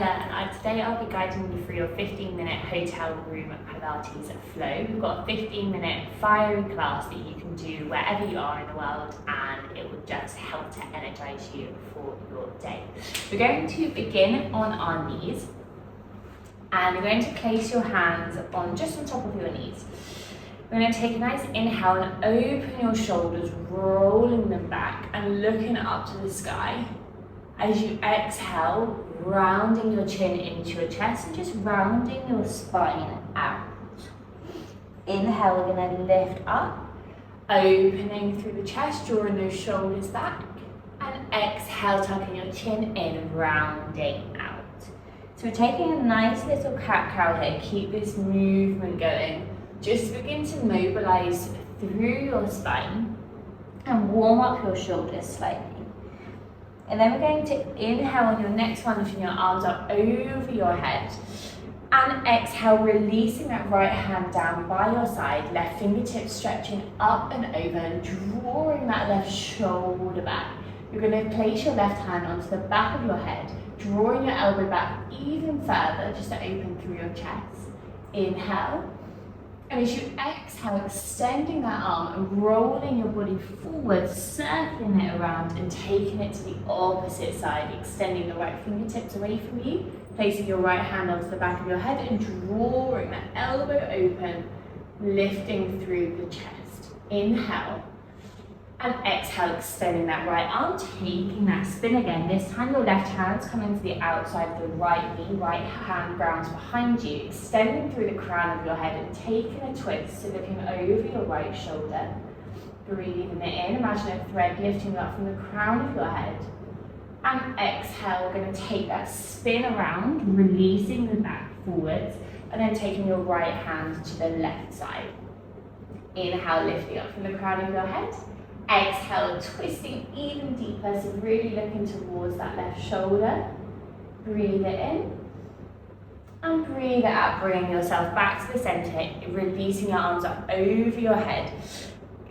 Stella, and today I'll be guiding you through your 15-minute hotel room Pilates flow. We've got a 15-minute fiery class that you can do wherever you are in the world, and it will just help to energize you for your day. We're going to begin on our knees, and you're going to place your hands just on top of your knees. We're going to take a nice inhale and open your shoulders, rolling them back and looking up to the sky. As you exhale, rounding your chin into your chest and just rounding your spine out. Inhale, we're going to lift up, opening through the chest, drawing those shoulders back. And exhale, tucking your chin in, rounding out. So we're taking a nice little cat-cow here. Keep this movement going. Just begin to mobilize through your spine and warm up your shoulders slightly. And then we're going to inhale on your next one, lifting your arms up over your head. And exhale, releasing that right hand down by your side, left fingertips stretching up and over, drawing that left shoulder back. You're going to place your left hand onto the back of your head, drawing your elbow back even further, just to open through your chest. Inhale. And as you exhale, extending that arm and rolling your body forward, circling it around and taking it to the opposite side, extending the right fingertips away from you, placing your right hand onto the back of your head and drawing that elbow open, lifting through the chest. Inhale. And exhale, extending that right arm, taking that spin again. This time your left hand's coming to the outside of the right knee, right hand grounds behind you, extending through the crown of your head and taking a twist, so looking over your right shoulder. Breathing it in, imagine a thread lifting up from the crown of your head. And exhale, we're going to take that spin around, releasing the back forwards, and then taking your right hand to the left side. Inhale, lifting up from the crown of your head. Exhale, twisting even deeper, so really looking towards that left shoulder. Breathe it in and breathe it out, bringing yourself back to the center, releasing your arms up over your head,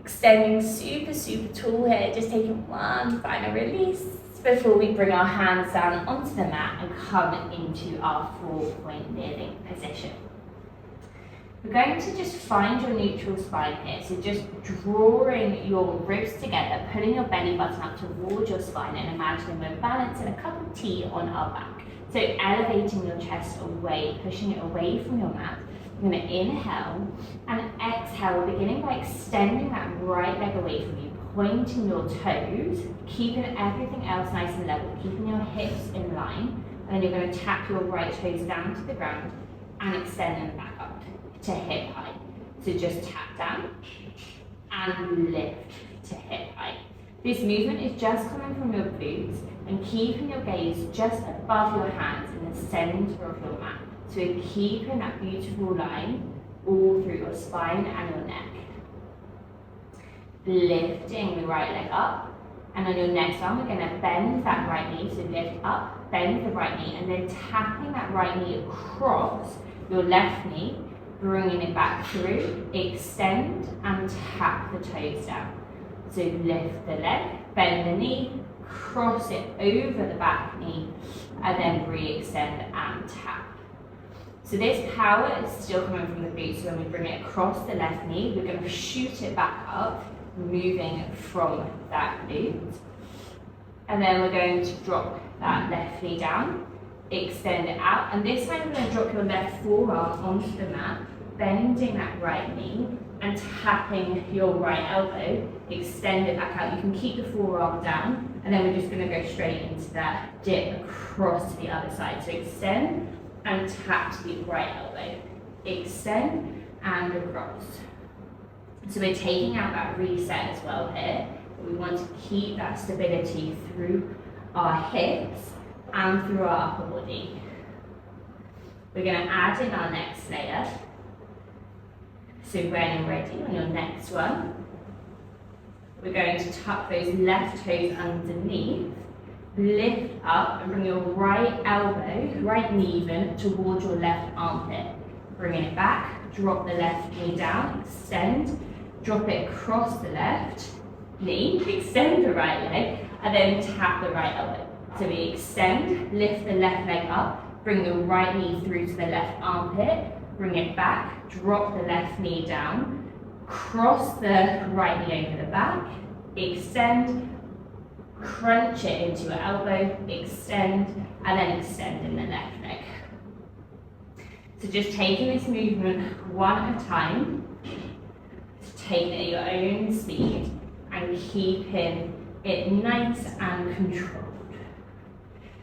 extending super tall here, just taking one final release before we bring our hands down onto the mat and come into our 4-point kneeling position. We're going to just find your neutral spine here, so just drawing your ribs together, pulling your belly button up towards your spine and imagining we're balancing a cup of tea on our back. So elevating your chest away, pushing it away from your mat. You're going to inhale and exhale, beginning by extending that right leg away from you, pointing your toes, keeping everything else nice and level, keeping your hips in line, and then you're going to tap your right toes down to the ground and extend them back up to hip height. So just tap down and lift to hip height. This movement is just coming from your glutes and keeping your gaze just above your hands in the center of your mat. So keeping that beautiful line all through your spine and your neck. Lifting the right leg up, and on your next one we're going to bend that right knee, so lift up, bend the right knee, and then tapping that right knee across your left knee, bringing it back through, extend and tap the toes down. So lift the leg, bend the knee, cross it over the back knee, and then re-extend and tap. So this power is still coming from the glutes, so when we bring it across the left knee, we're going to shoot it back up, moving from that glute. And then we're going to drop that left knee down, extend it out, and this time we're going to drop your left forearm onto the mat, bending that right knee and tapping your right elbow, extend it back out. You can keep the forearm down, and then we're just going to go straight into that dip across to the other side. So extend and tap to the right elbow, extend and across. So we're taking out that reset as well here. We want to keep that stability through our hips and through our upper body. We're going to add in our next layer. So when you're ready on your next one, we're going to tuck those left toes underneath, lift up and bring your right elbow, right knee even, towards your left armpit. Bringing it back, drop the left knee down, extend, drop it across the left knee, extend the right leg, and then tap the right elbow. So we extend, lift the left leg up, Bring the right knee through to the left armpit, bring it back, drop the left knee down, cross the right knee over the back, extend, crunch it into your elbow, extend, and then extend in the left leg. So just taking this movement one at a time, taking it at your own speed, and keeping it nice and controlled.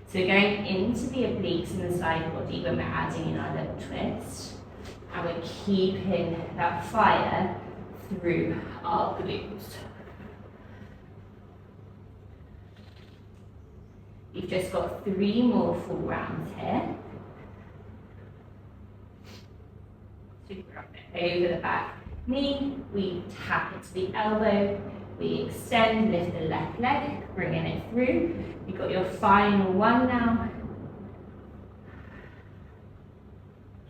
So going into the obliques and the side body when we're adding in our little twist, and we're keeping that fire through our glutes. You've just got 3 more full rounds here. Super up it over the back knee, we tap it to the elbow, we extend, lift the left leg, bringing it through. You've got your final one now.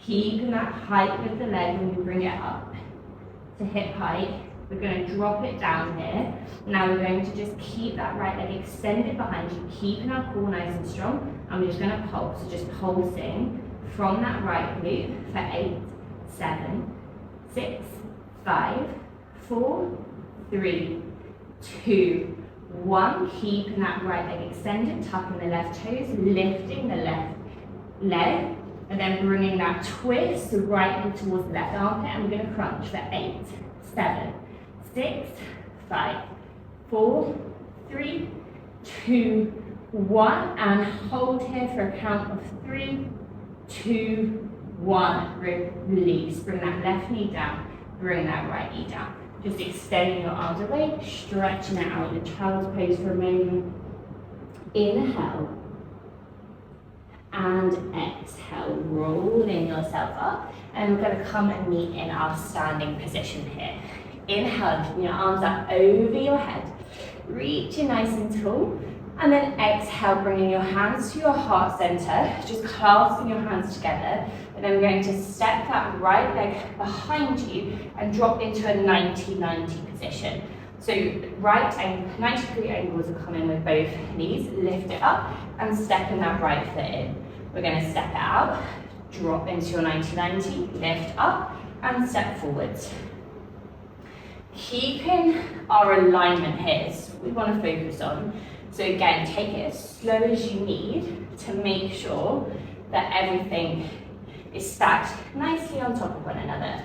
Keeping that height with the leg when we bring it up to hip height. We're going to drop it down here. Now we're going to just keep that right leg extended behind you, keeping our core nice and strong. And we're just going to pulse, so just pulsing from that right glute for 8, 7, 6, 5, 4, 3, 2, 1. Keeping that right leg extended, tucking the left toes, lifting the left leg, and then bringing that twist right in towards the left armpit, and we're going to crunch for 8, 7, 6, 5, 4, 3, 2, 1, and hold here for a count of 3, 2, 1. Release. Bring that left knee down. Bring that right knee down. Just extending your arms away, stretching it out in child's pose for a moment. Inhale. And exhale, rolling yourself up. And we're going to come and meet in our standing position here. Inhale, bring your arms up over your head. Reaching nice and tall. And then exhale, bringing your hands to your heart center. Just clasping your hands together. And then we're going to step that right leg behind you and drop into a 90-90 position. So right angle, 90-degree angles are coming with both knees. Lift it up and stepping that right foot in. We're going to step it out, drop into your 90-90, lift up and step forwards. Keeping our alignment here is what we want to focus on. So again, take it as slow as you need to make sure that everything is stacked nicely on top of one another.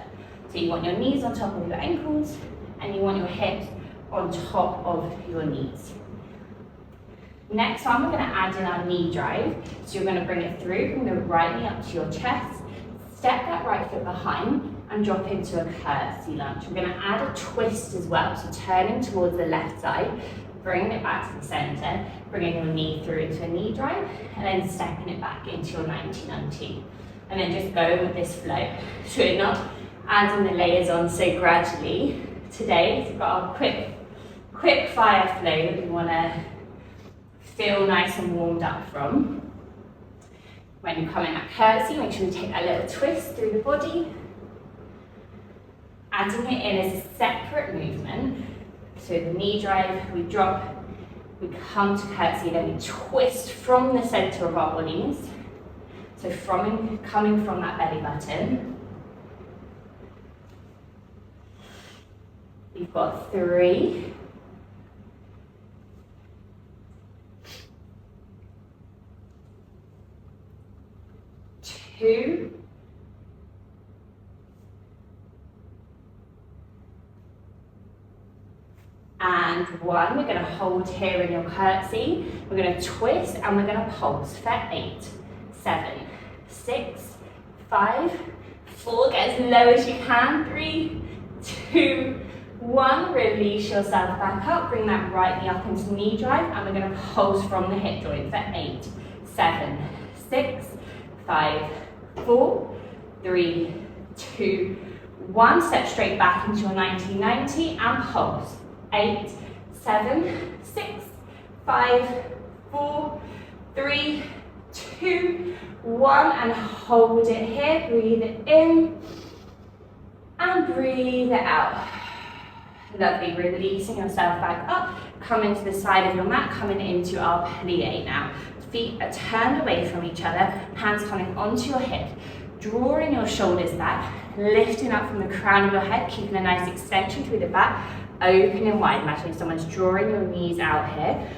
So you want your knees on top of your ankles and you want your hips on top of your knees. Next one, we're going to add in our knee drive. So you're going to bring it through, bring the right knee up to your chest, step that right foot behind and drop into a curtsy lunge. We're going to add a twist as well, so turning towards the left side, bringing it back to the center, bringing your knee through into a knee drive, and then stepping it back into your 90-90. And then just go with this flow. So we're not adding the layers on so gradually. Today, we've got our quick fire flow that we want to feel nice and warmed up from. When you come in that curtsy, make sure you take that little twist through the body. Adding it in as a separate movement. So the knee drive, we drop, we come to curtsy, then we twist from the center of our bodies. So coming from that belly button. You've got 3, 2, and 1. We're going to hold here in your curtsy. We're going to twist and we're going to pulse for 8, 7, 6, 5, 4. Get as low as you can. 3, 2, 1. Release yourself back up. Bring that right knee up into knee drive and we're going to pulse from the hip joint for 8, 7, 6, 5, 4, 3, 2, 1. Step straight back into your 90-90 and pulse. 8, 7, 6, 5, 4, 3, 2, 1, and hold it here. Breathe it in and breathe it out. Lovely. Releasing yourself back up. Coming to the side of your mat, coming into our plie now. Feet are turned away from each other, hands coming onto your hip, drawing your shoulders back, lifting up from the crown of your head, keeping a nice extension through the back, opening wide. Imagine someone's drawing your knees out here.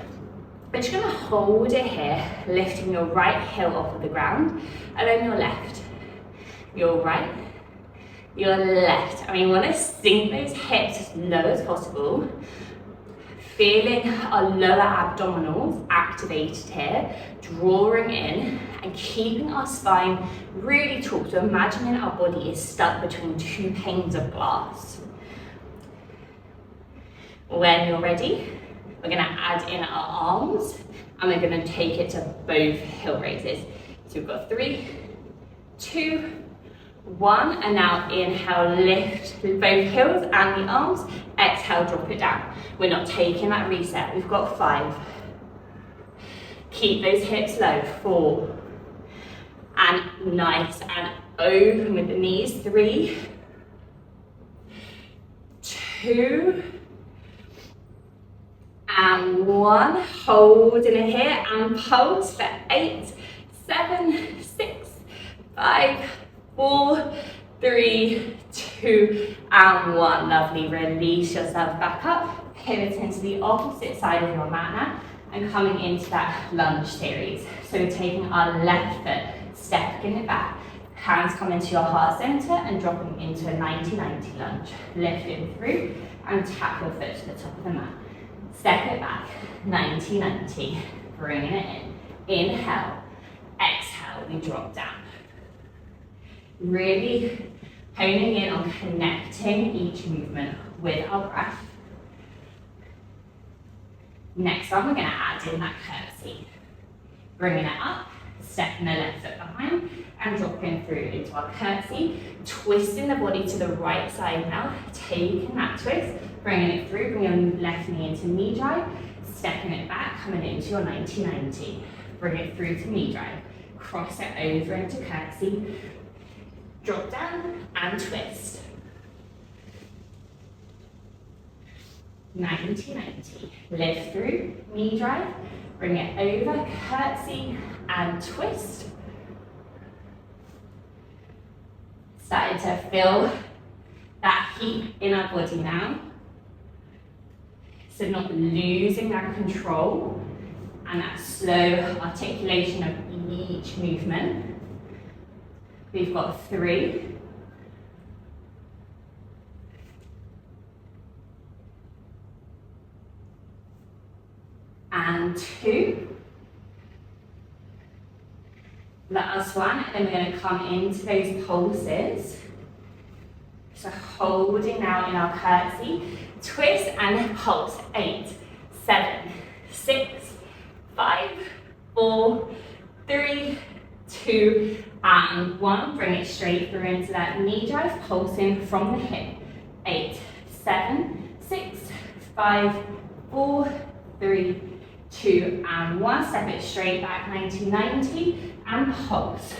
We're just gonna hold it here, lifting your right heel off of the ground, and then your left, your right, your left. And we wanna sink those hips as low as possible, feeling our lower abdominals activated here, drawing in and keeping our spine really tall. So imagining our body is stuck between two panes of glass. When you're ready, we're gonna add in our arms and we're gonna take it to both heel raises. So we've got 3, 2, 1, and now inhale, lift both heels and the arms. Exhale, drop it down. We're not taking that reset. We've got 5. Keep those hips low. 4. And nice and open with the knees. 3, 2, and 1. Holding it here and pulse for 8, 7, 6, 5, 4, 3, 2, and 1. Lovely. Release yourself back up. Pivot into the opposite side of your mat now and coming into that lunge series. So we're taking our left foot, stepping it back. Hands come into your heart center and dropping into a 90-90 lunge. Lifting through and tap your foot to the top of the mat. Step it back, 90-90. Bringing it in. Inhale. Exhale, we drop down. Really honing in on connecting each movement with our breath. Next one, we're going to add in that curtsy. Bringing it up, stepping the left foot behind, and dropping through into our curtsy. Twisting the body to the right side now, taking that twist, bringing it through, bringing your left knee into knee drive, stepping it back, coming into your 90-90. Bring it through to knee drive, cross it over into curtsy, drop down and twist. 90-90. Lift through, knee drive, bring it over, curtsy and twist. Starting to feel that heat in our body now. So not losing that control and that slow articulation of each movement. We've got 3. And 2. Last one, and then we're going to come into those pulses. So holding now in our curtsy, twist and pulse. 8, 7, 6, 5, 4, 3, 2, and 1. Bring it straight through into that knee drive, pulsing from the hip. 8, 7, 6, 5, 4, 3, 2, and 1. Step it straight back, 90-90, and pulse.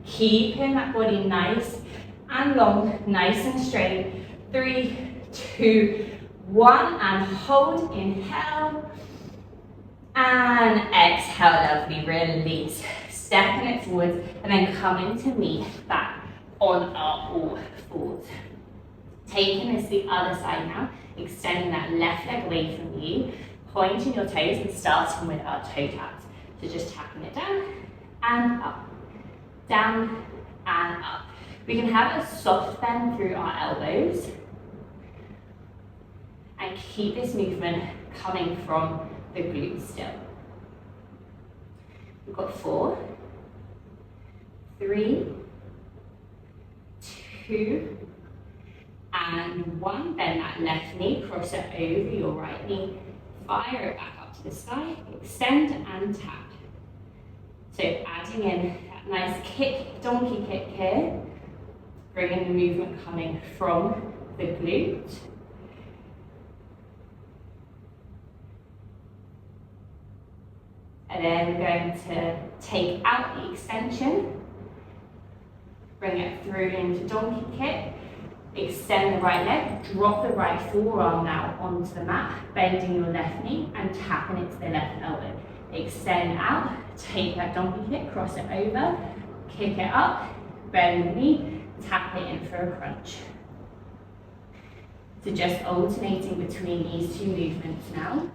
Keeping that body nice and long, nice and straight. 3, 2, 1, and hold. Inhale, and exhale. Lovely. Release. Stepping it forward, and then coming to meet back on our all fours. Taking this to the other side now, extending that left leg away from you, pointing your toes and starting with our toe taps. So just tapping it down and up, down and up. We can have a soft bend through our elbows and keep this movement coming from the glutes still. We've got 4, 3, 2, and 1. Bend that left knee, cross it over your right knee, fire it back up to the sky, extend and tap. So adding in that nice kick, donkey kick here, bringing the movement coming from the glute. And then we're going to take out the extension, bring it through into donkey kick, extend the right leg, drop the right forearm now onto the mat, bending your left knee and tapping it to the left elbow. extend out, take that donkey kick, cross it over, kick it up, bend the knee, tap it in for a crunch. So just alternating between these two movements now.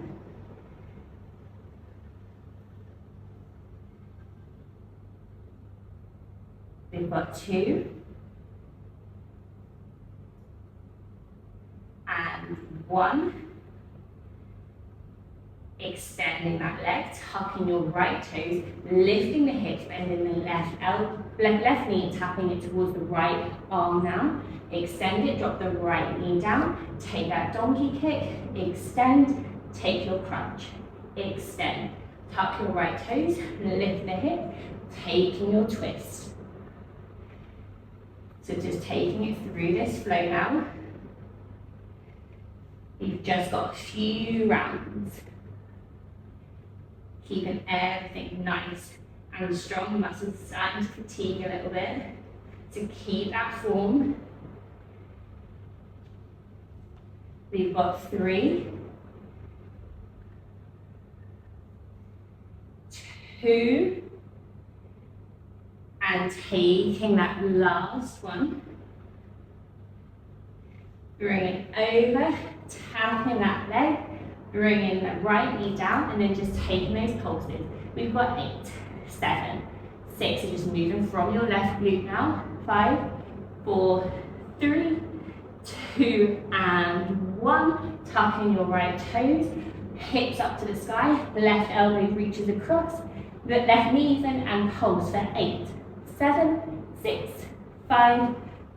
We've got 2 and 1. Extending that leg, tucking your right toes, lifting the hips, bending the left knee, tapping it towards the right arm now. Extend it, drop the right knee down, take that donkey kick, extend, take your crunch, extend, tuck your right toes, lift the hip, taking your twist. So just taking it through this flow now. You've just got a few rounds. Keeping everything nice and strong. Muscles starting to fatigue a little bit. So keep that form. We've got 3, 2, and taking that last one. Bring it over, tapping that leg. Bringing the right knee down and then just taking those pulses. We've got 8, 7, 6. So just moving from your left glute now. 5, 4, 3, 2, and 1. Tucking your right toes, hips up to the sky. Left elbow reaches across. The left knee even and pulse for 8, 7, 6, 5,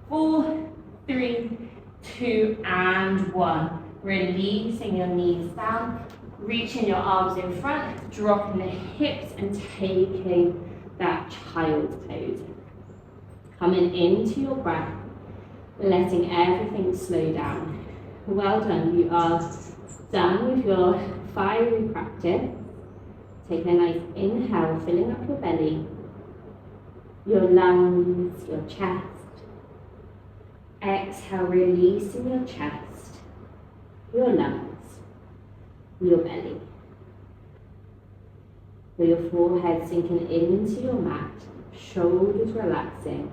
4, 3, 2, and 1. Releasing your knees down, reaching your arms in front, dropping the hips and taking that child's pose. Coming into your breath, letting everything slow down. Well done, you are done with your fiery practice. Take a nice inhale, filling up your belly, your lungs, your chest. Exhale, releasing your chest, your lungs, your belly. Feel your forehead sinking into your mat, shoulders relaxing,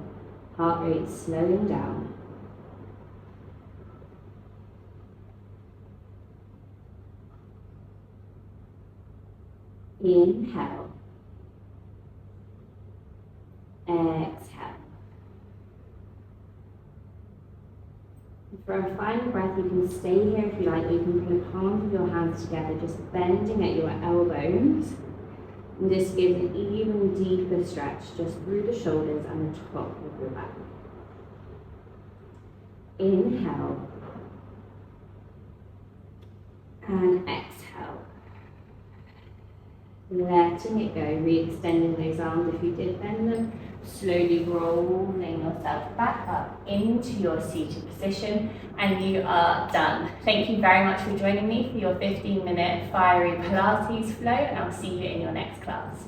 heart rate slowing down. Inhale, exhale. For a final breath, you can stay here if you like, or you can put the palms of your hands together, just bending at your elbows. And this gives an even deeper stretch just through the shoulders and the top of your back. Inhale. And exhale. Letting it go, re-extending those arms if you did bend them. Slowly rolling yourself back up into your seated position, and you are done. Thank you very much for joining me for your 15-minute fiery Pilates flow, and I'll see you in your next class.